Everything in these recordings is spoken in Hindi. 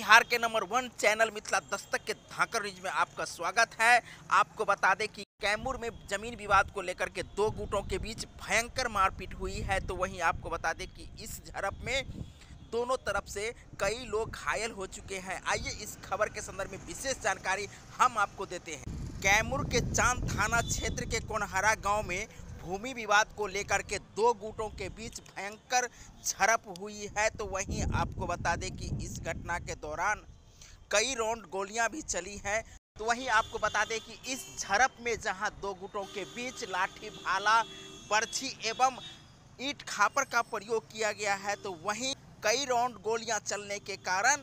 बिहार के नंबर 1 चैनल मिथिला दस्तक के धाकड़ न्यूज में आपका स्वागत है। आपको बता दें कि कैमूर में जमीन विवाद को लेकर के दो गुटों के बीच भयंकर मारपीट हुई है। तो वहीं आपको बता दें कि इस झड़प में दोनों तरफ से कई लोग घायल हो चुके हैं। आइए इस खबर के संदर्भ में विशेष जानकारी हम आपको देते हैं। कैमूर के चांद थाना क्षेत्र के कोनहरा गांव में भूमि विवाद को लेकर के दो गुटों के बीच भयंकर झड़प हुई है। तो वहीं आपको बता दें कि इस घटना के दौरान कई राउंड गोलियां भी चली हैं। तो वहीं आपको बता दें कि इस झड़प में जहां दो गुटों के बीच लाठी भाला बर्छी एवं ईंट खापर का प्रयोग किया गया है, तो वहीं कई राउंड गोलियां चलने के कारण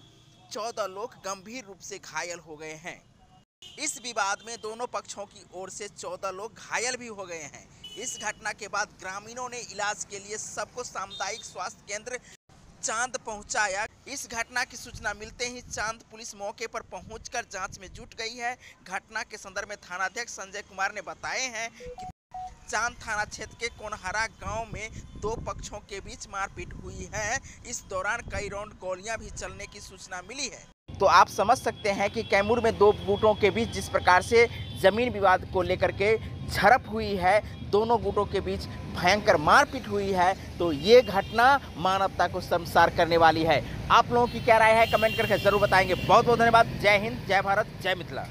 14 लोग गंभीर रूप से घायल हो गए हैं। इस विवाद में दोनों पक्षों की ओर से 14 लोग घायल भी हो गए हैं। इस घटना के बाद ग्रामीणों ने इलाज के लिए सबको सामुदायिक स्वास्थ्य केंद्र चांद पहुंचाया। इस घटना की सूचना मिलते ही चांद पुलिस मौके पर पहुंचकर जांच में जुट गई है। घटना के संदर्भ में थानाध्यक्ष संजय कुमार ने बताए हैं कि चांद थाना क्षेत्र के कोनहरा गांव में दो पक्षों के बीच मारपीट हुई है। इस दौरान कई राउंड गोलियां भी चलने की सूचना मिली है। तो आप समझ सकते हैं कि कैमूर में दो गुटों के बीच जिस प्रकार से जमीन विवाद को लेकर के झड़प हुई है, दोनों गुटों के बीच भयंकर मारपीट हुई है, तो ये घटना मानवता को शर्मसार करने वाली है। आप लोगों की क्या राय है कमेंट करके जरूर बताएंगे। बहुत बहुत धन्यवाद। जय हिंद, जय भारत, जय मिथिला।